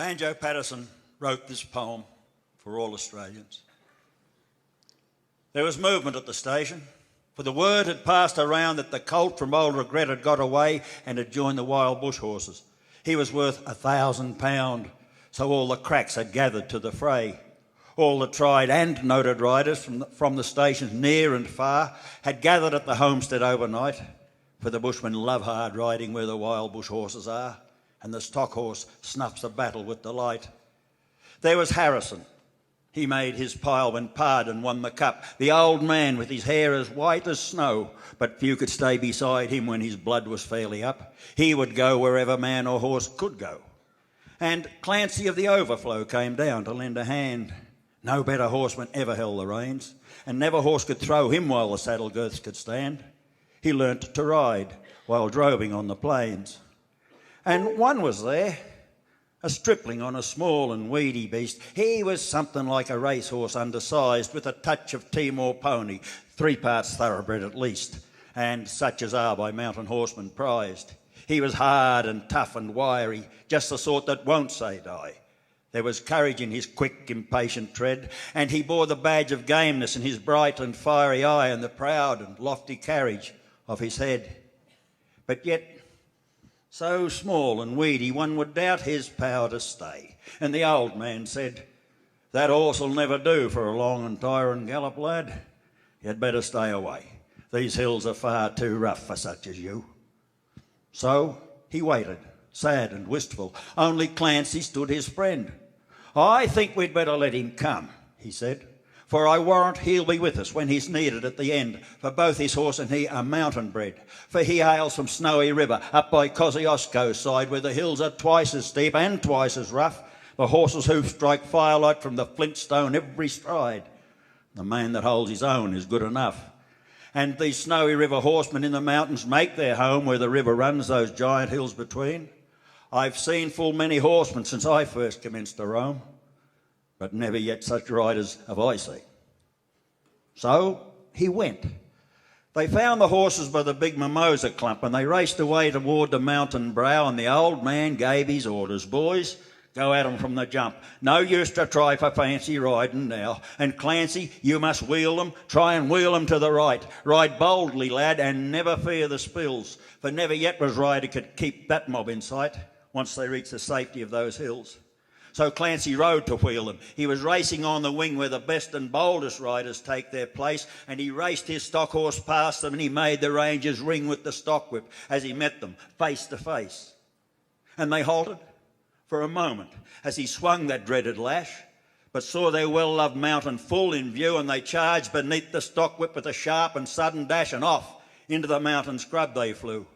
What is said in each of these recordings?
Banjo Pedison wrote this poem for all Australians. There was movement at the station, for the word had passed around that the colt from Old Regret had got away and had joined the wild bush horses. He was worth £1,000, so all the cracks had gathered to the fray. All the tried and noted riders from the stations near and far had gathered at the homestead overnight, for the bushmen love hard riding where the wild bush horses are, and the stock horse snuffs a battle with delight. There was Harrison. He made his pile when Pardon won the cup, the old man with his hair as white as snow, but few could stay beside him when his blood was fairly up. He would go wherever man or horse could go. And Clancy of the Overflow came down to lend a hand. No better horseman ever held the reins, and never horse could throw him while the saddle girths could stand. He learnt to ride while droving on the plains. And one was there, a stripling on a small and weedy beast. He was something like a racehorse undersized, with a touch of Timor pony, 3 parts thoroughbred at least, and such as are by mountain horsemen prized. He was hard and tough and wiry, just the sort that won't say die. There was courage in his quick, impatient tread, and he bore the badge of gameness in his bright and fiery eye and the proud and lofty carriage of his head. But yet, so small and weedy, one would doubt his power to stay. And the old man said, "That horse'll never do for a long and tiring gallop, lad. You'd better stay away. These hills are far too rough for such as you." So he waited, sad and wistful. Only Clancy stood his friend. "I think we'd better let him come," he said, "for I warrant he'll be with us when he's needed at the end, for both his horse and he are mountain bred. For he hails from Snowy River, up by Kosciuszko's side, where the hills are twice as steep and twice as rough. The horse's hoofs strike firelight from the flint stone every stride. The man that holds his own is good enough. And these Snowy River horsemen in the mountains make their home where the river runs those giant hills between. I've seen full many horsemen since I first commenced to roam, but never yet such riders have I seen." So he went. They found the horses by the big mimosa clump, and they raced away toward the mountain brow, and the old man gave his orders. "Boys, go at 'em from the jump. No use to try for fancy riding now. And Clancy, you must wheel them. Try and wheel them to the right. Ride boldly, lad, and never fear the spills, for never yet was rider could keep that mob in sight once they reached the safety of those hills." So Clancy rode to wheel them. He was racing on the wing where the best and boldest riders take their place, and he raced his stock horse past them, and he made the rangers ring with the stock whip as he met them face to face. And they halted for a moment as he swung that dreaded lash, but saw their well-loved mountain full in view, and they charged beneath the stock whip with a sharp and sudden dash, and off into the mountain scrub they flew.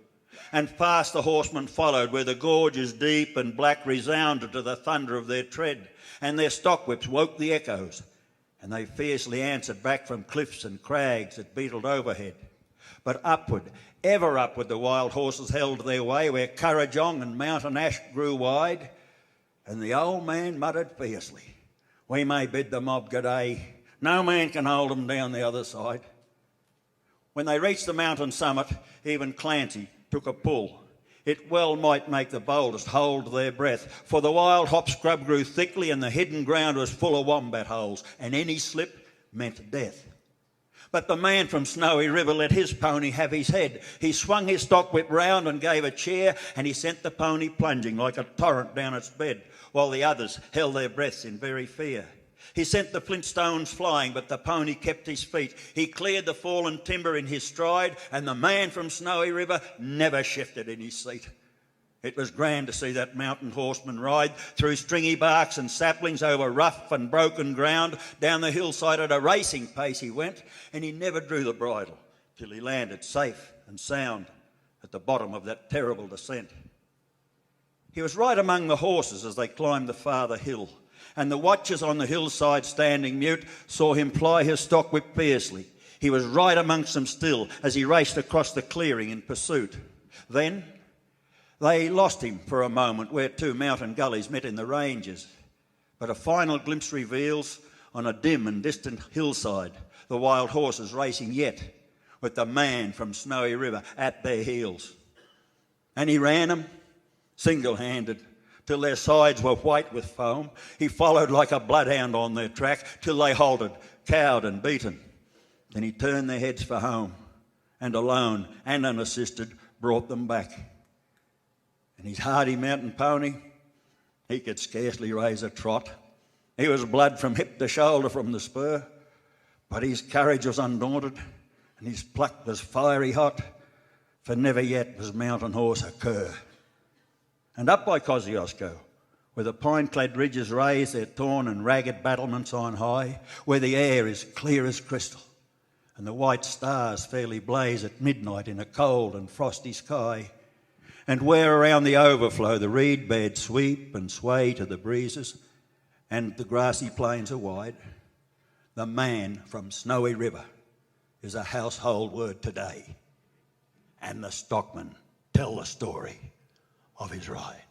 And fast the horsemen followed, where the gorges deep and black resounded to the thunder of their tread, and their stock whips woke the echoes, and they fiercely answered back from cliffs and crags that beetled overhead. But upward, ever upward, the wild horses held their way, where Currajong and Mountain Ash grew wide, and the old man muttered fiercely, "We may bid the mob good day. No man can hold them down the other side." When they reached the mountain summit, even Clancy took a pull. It well might make the boldest hold their breath, for the wild hop scrub grew thickly, and the hidden ground was full of wombat holes, and any slip meant death. But the man from Snowy River let his pony have his head. He swung his stock whip round and gave a cheer, and he sent the pony plunging like a torrent down its bed, while the others held their breaths in very fear. He sent the flint stones flying, but the pony kept his feet. He cleared the fallen timber in his stride, and the man from Snowy River never shifted in his seat. It was grand to see that mountain horseman ride through stringy barks and saplings, over rough and broken ground. Down the hillside at a racing pace he went, and he never drew the bridle till he landed safe and sound at the bottom of that terrible descent. He was right among the horses as they climbed the farther hill, and the watchers on the hillside, standing mute, saw him ply his stock whip fiercely. He was right amongst them still as he raced across the clearing in pursuit. Then they lost him for a moment where 2 mountain gullies met in the ranges, but a final glimpse reveals, on a dim and distant hillside, the wild horses racing yet, with the man from Snowy River at their heels. And he ran them single-handed till their sides were white with foam. He followed like a bloodhound on their track till they halted, cowed and beaten. Then he turned their heads for home, and alone and unassisted brought them back. And his hardy mountain pony, he could scarcely raise a trot. He was blood from hip to shoulder from the spur, but his courage was undaunted, and his pluck was fiery hot, for never yet was mountain horse a cur. And up by Kosciuszko, where the pine-clad ridges raise their torn and ragged battlements on high, where the air is clear as crystal, and the white stars fairly blaze at midnight in a cold and frosty sky, and where around the overflow the reed beds sweep and sway to the breezes, and the grassy plains are wide, the man from Snowy River is a household word today, and the stockmen tell the story of his ride.